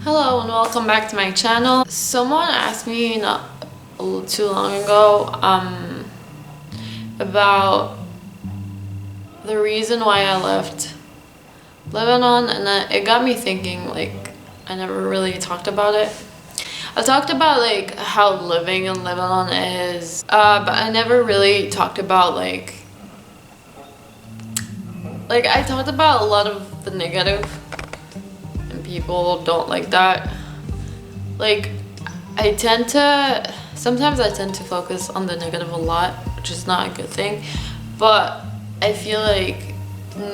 Hello and welcome back to my channel. Someone asked me not too long ago about the reason why I left Lebanon, and it got me thinking. Like, I never really talked about it. I talked about like how living in Lebanon is, but I never really talked about like I talked about a lot of the negative. People don't like that. Like, sometimes I tend to focus on the negative a lot, which is not a good thing, but I feel like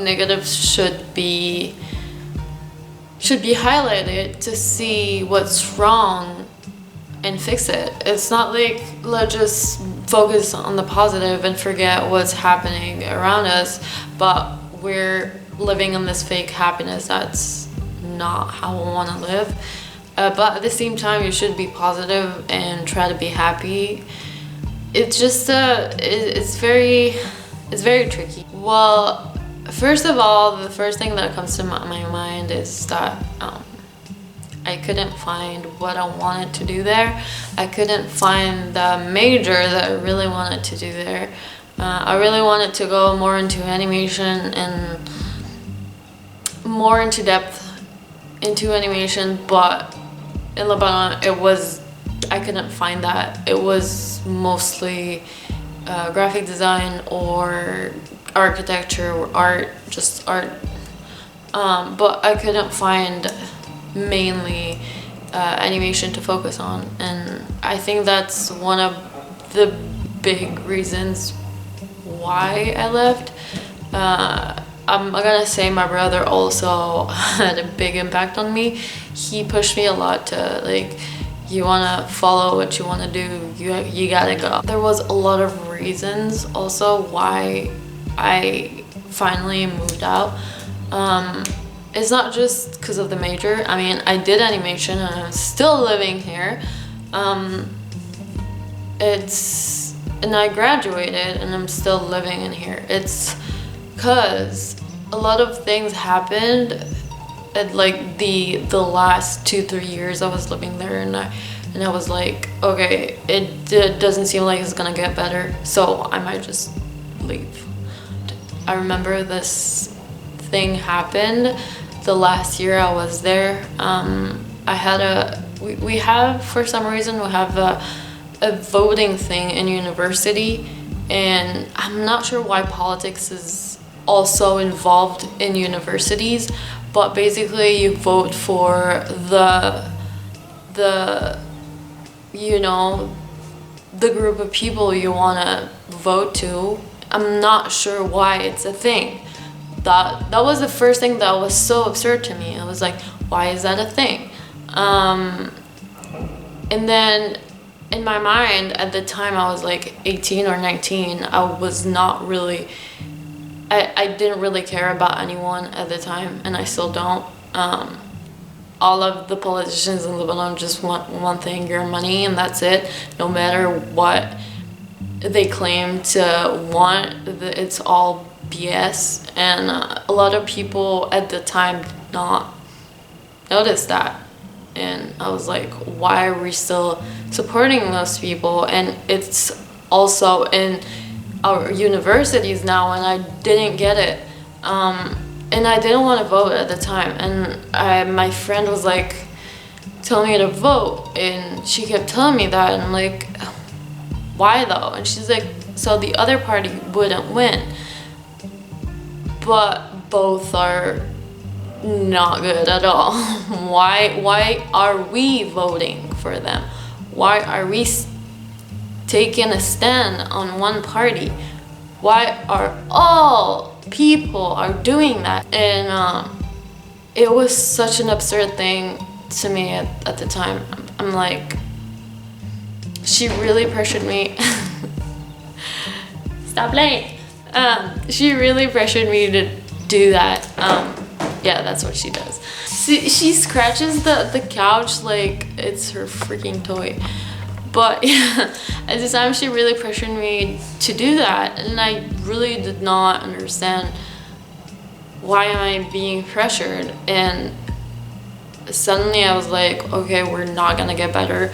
negatives should be highlighted to see what's wrong and fix it. It's not like let's just focus on the positive and forget what's happening around us, but we're living in this fake happiness that's not how I want to live. But at the same time, you should be positive and try to be happy. It's just it's very tricky. Well, first of all, the first thing that comes to my mind is that I couldn't find what I wanted to do there. I couldn't find the major that I really wanted to do there. I really wanted to go more into animation and more into depth into animation, but in Lebanon I couldn't find that. It was mostly graphic design or architecture or art, just art, but I couldn't find mainly animation to focus on, and I think that's one of the big reasons why I left. I'm gonna say my brother also had a big impact on me. He pushed me a lot to like, you wanna follow what you wanna do, you gotta go. There was a lot of reasons also why I finally moved out. It's not just because of the major. I mean, I did animation and I'm still living here. And I graduated and I'm still living in here. It's because a lot of things happened at like the last 2-3 years I was living there, and I was like, okay, it doesn't seem like it's gonna get better, so I might just leave. I remember this thing happened the last year I was there. We have, for some reason, we have a voting thing in university, and I'm not sure why politics is also involved in universities, but basically you vote for the group of people you want to vote to. I'm not sure why it's a thing. That was the first thing that was so absurd to me. I was like, why is that a thing? And then in my mind at the time, I was like 18 or 19. I didn't really care about anyone at the time, and I still don't. All of the politicians in Lebanon just want one thing, your money, and that's it. No matter what they claim to want, it's all BS. And a lot of people at the time did not notice that. And I was like, why are we still supporting those people? And it's also in our universities now, and I didn't get it, and I didn't want to vote at the time, and my friend was like telling me to vote, and she kept telling me that, and I'm like, why though? And she's like, so the other party wouldn't win, but both are not good at all. Why are we voting for them? Why are we taking a stand on one party? Why are all people are doing that? And it was such an absurd thing to me at the time. I'm like, she really pressured me. Stop playing. She really pressured me to do that. Yeah, that's what she does. She scratches the couch like it's her freaking toy. But yeah, at the time she really pressured me to do that, and I really did not understand why am I being pressured. And suddenly I was like, okay, we're not gonna get better.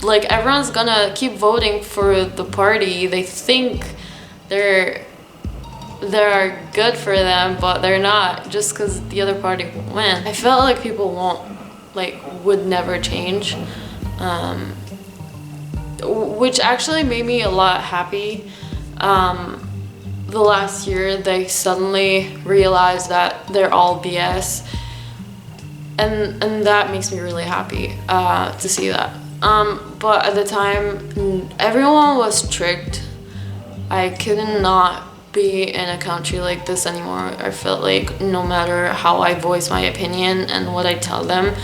Like, everyone's gonna keep voting for the party they think they're good for them, but they're not, just because the other party will win. I felt like people would never change, which actually made me a lot happy. The last year, they suddenly realized that they're all BS, and that makes me really happy to see that. But at the time, everyone was tricked. I could not be in a country like this anymore. I felt like no matter how I voice my opinion and what I tell them,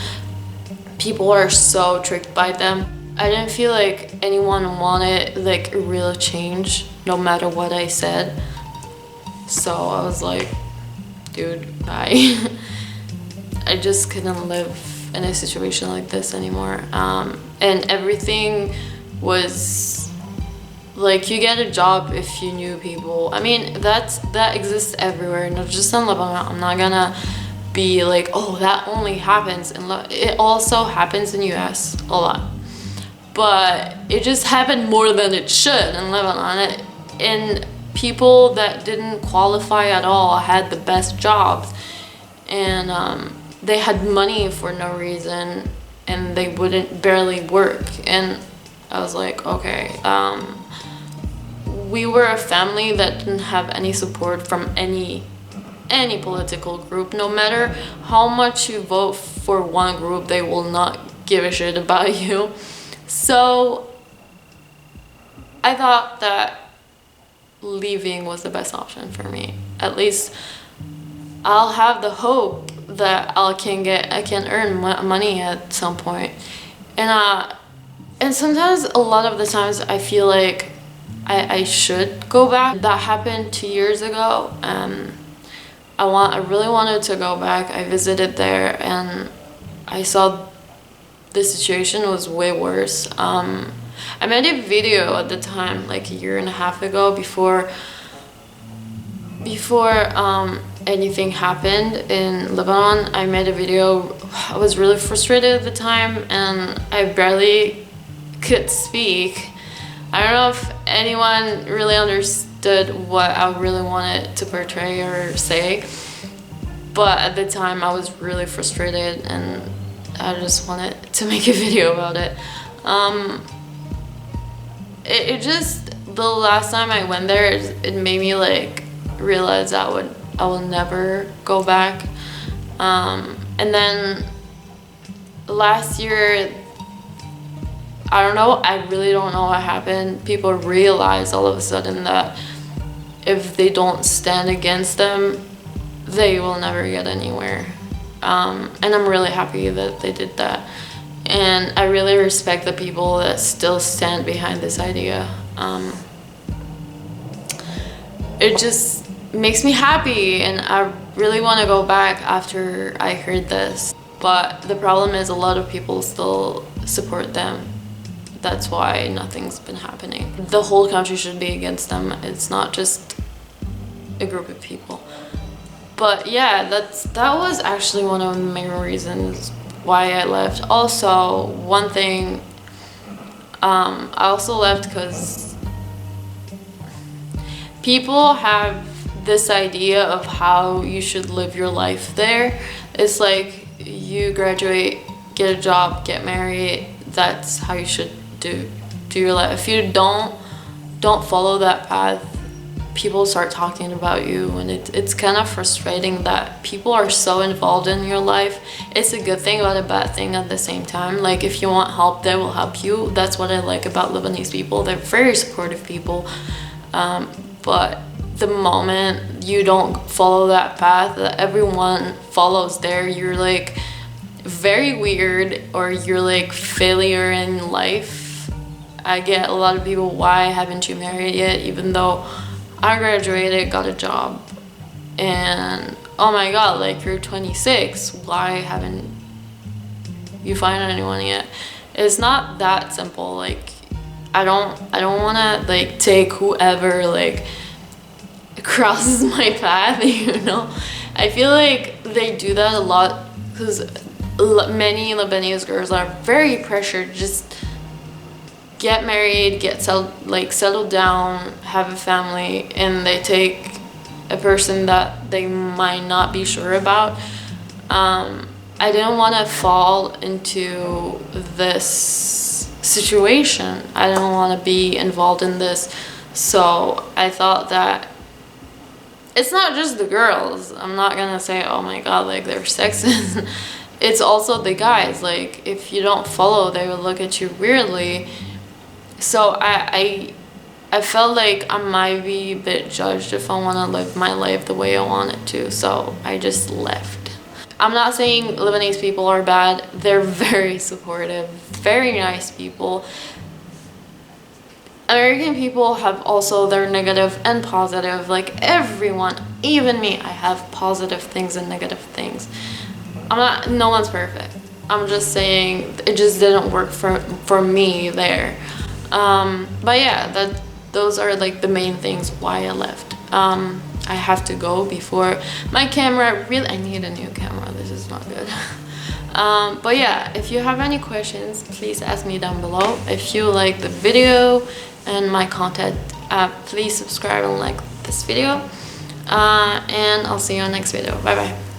people are so tricked by them. I didn't feel like anyone wanted like a real change, no matter what I said. So I was like, dude, bye. I just couldn't live in a situation like this anymore. And everything was like, you get a job if you knew people. I mean, that exists everywhere, not just in Lebanon. I'm not gonna be like, oh, that only happens in it also happens in US a lot, but it just happened more than it should in Lebanon. And people that didn't qualify at all had the best jobs, and they had money for no reason, and they wouldn't barely work. And I was like, okay, we were a family that didn't have any support from any political group. No matter how much you vote for one group, they will not give a shit about you. So I thought that leaving was the best option for me. At least I'll have the hope that I can earn money at some point. And sometimes, a lot of the times, I feel like I should go back. That happened 2 years ago. I really wanted to go back. I visited there and I saw the situation was way worse. I made a video at the time, like a year and a half ago, before anything happened in Lebanon. I made a video. I was really frustrated at the time and I barely could speak. I don't know if anyone really understood what I really wanted to portray or say, but at the time I was really frustrated and I just wanted to make a video about it. It just, the last time I went there, it made me like realize I will never go back. And then last year, I don't know, I really don't know what happened. People realized all of a sudden that if they don't stand against them, they will never get anywhere. And I'm really happy that they did that. And I really respect the people that still stand behind this idea. It just makes me happy, and I really want to go back after I heard this. But the problem is a lot of people still support them. That's why nothing's been happening. The whole country should be against them. It's not just a group of people. But yeah, that was actually one of the main reasons why I left. Also, one thing, I also left because people have this idea of how you should live your life there. It's like you graduate, get a job, get married. That's how you should do your life. If you don't follow that path, people start talking about you, and it's kind of frustrating that people are so involved in your life. It's a good thing but a bad thing at the same time. Like, if you want help, they will help you. That's what I like about Lebanese people. They're very supportive people. But the moment you don't follow that path that everyone follows there, you're like very weird, or you're like failure in life. I get a lot of people, why haven't you married yet? Even though I graduated, got a job, and oh my god, like, you're 26, why haven't you found anyone yet? It's not that simple. Like, I don't want to like take whoever like crosses my path, you know. I feel like they do that a lot because many Lebanese girls are very pressured, just get married, get settled down, have a family, and they take a person that they might not be sure about. I didn't want to fall into this situation. I didn't want to be involved in this. So I thought that it's not just the girls. I'm not gonna say, oh my god, like they're sexist. It's also the guys. Like if you don't follow, they will look at you weirdly. So I felt like I might be a bit judged if I want to live my life the way I want it to. So I just left. I'm not saying Lebanese people are bad. They're very supportive, very nice people. American people have also their negative and positive. Like everyone, even me, I have positive things and negative things. No one's perfect. I'm just saying it just didn't work for me there. But yeah, those are like the main things why I left. I have to go before my camera I need a new camera. This is not good. But yeah, if you have any questions, please ask me down below. If you like the video and my content, please subscribe and like this video. And I'll see you in the next video. Bye bye.